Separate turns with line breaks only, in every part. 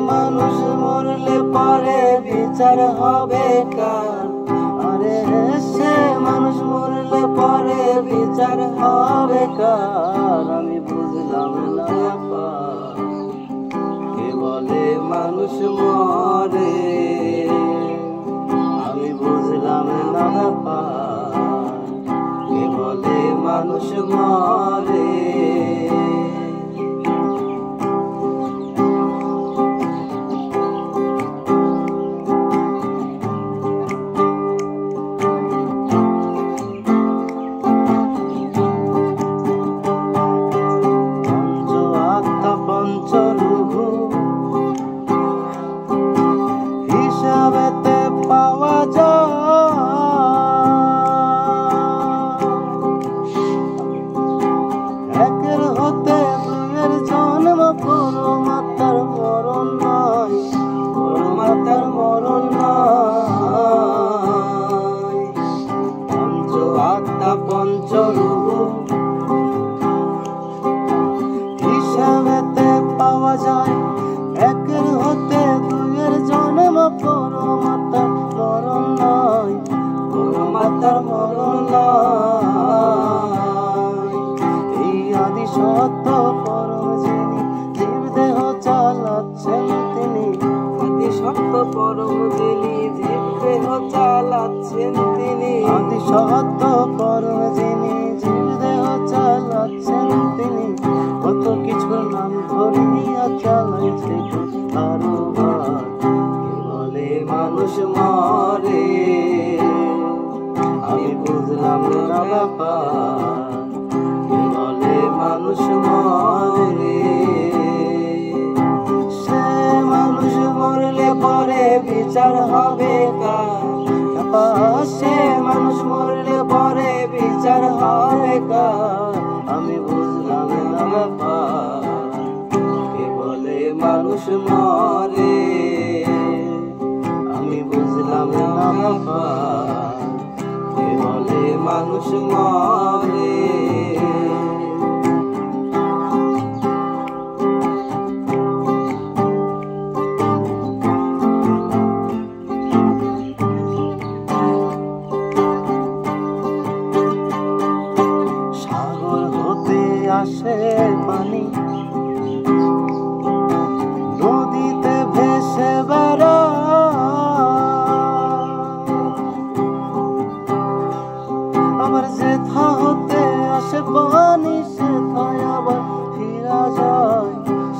মানুষ মরলে পরে বিচার হবে কার? আরে সে মানুষ মরলে পরে বিচার হবে কার? আমি বুঝলাম না কে বলে মানুষ মরে, আমি বুঝলাম না কে বলে মানুষ মরে। হিসাবেতে পাওয়া যায় একের হতে দুইয়ের জন্ম, পরমাত্মার মরণ নাই, পরমাত্মার মরণ নাই। পঞ্চ আত্মা পঞ্চরূপ হিসাবেতে পাওয়া যায় একের হতে দুইয়ের জন্ম, পরমাত্মার মরণ নাই, পরমাত্মার মরণ নাই। এই আদি সত্য পরম যিনি জীবদেহ চালাচ্ছেন তিনি, আদি সত্য পরম যিনি জীবদেহ চালাচ্ছেন তিনি, আদি সত্য পরম যিনি জীবদেহ চালাচ্ছেন তিনি। কত কিছুর নাম ধরিয়া চালাইছে কারবার, কে বলে মানুষ মরে, আমি বুঝলাম না ব্যাপার, কে বলে মানুষ মরে। সে মানুষ মরলে পরে বিচার হবে কার? সে মানুষ মরলে পরে বিচার হবে কার? আমি বুঝলাম না ব্যাপার, কে বলে মানুষ মরে, আমি বুঝলাম না ব্যাপার, কে বলে মানুষ মরে। সাগর হতে আসে পানি, নদীতে ভেসে বেড়ায়, আবার যেথা হতে আসে পানি সেথায় আবার ফিরা যায়,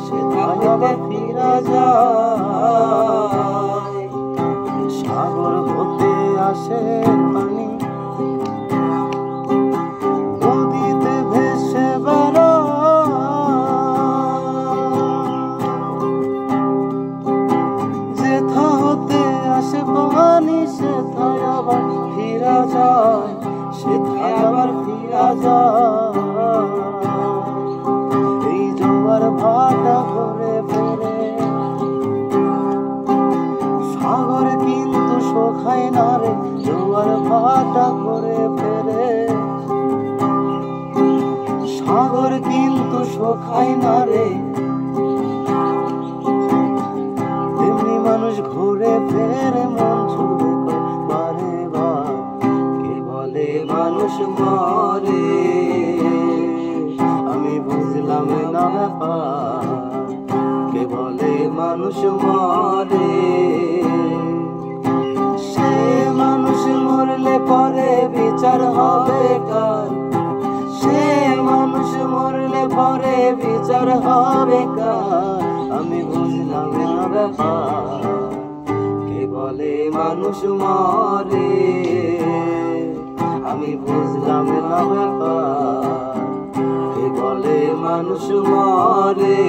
সেথায় আবার ফিরা যায়। সাগর হতে আসে পানি, নদীতে ভেসে যেথা হতে আসে পানি সেথায় আবার ফিরা যায়, সেথায় আবার ফিরা যায়। এই জোয়ার ভাটা ঘুরে ফেরে সাগর কিন্তু শোখায় না রে, জোয়ার ভাটা ঘুরে ফেরে সাগর কিন্তু শোখায় না রে। তেমনি মানুষ ঘুরে ফেরে মন ছুড়ে বারে বার, কে বলে মানুষ মরে, আমি বুঝলাম না ব্যাপার, কে বলে মানুষ মরে। সে মানুষ মরলে পরে বিচার হবে কার? সে মানুষ মরলে পরে বিচার হবে কার? আমি বুঝলাম না ব্যাপার, কে বলে মানুষ মরে, আমি বুঝলাম না ব্যাপার, কে বলে মানুষ মরে।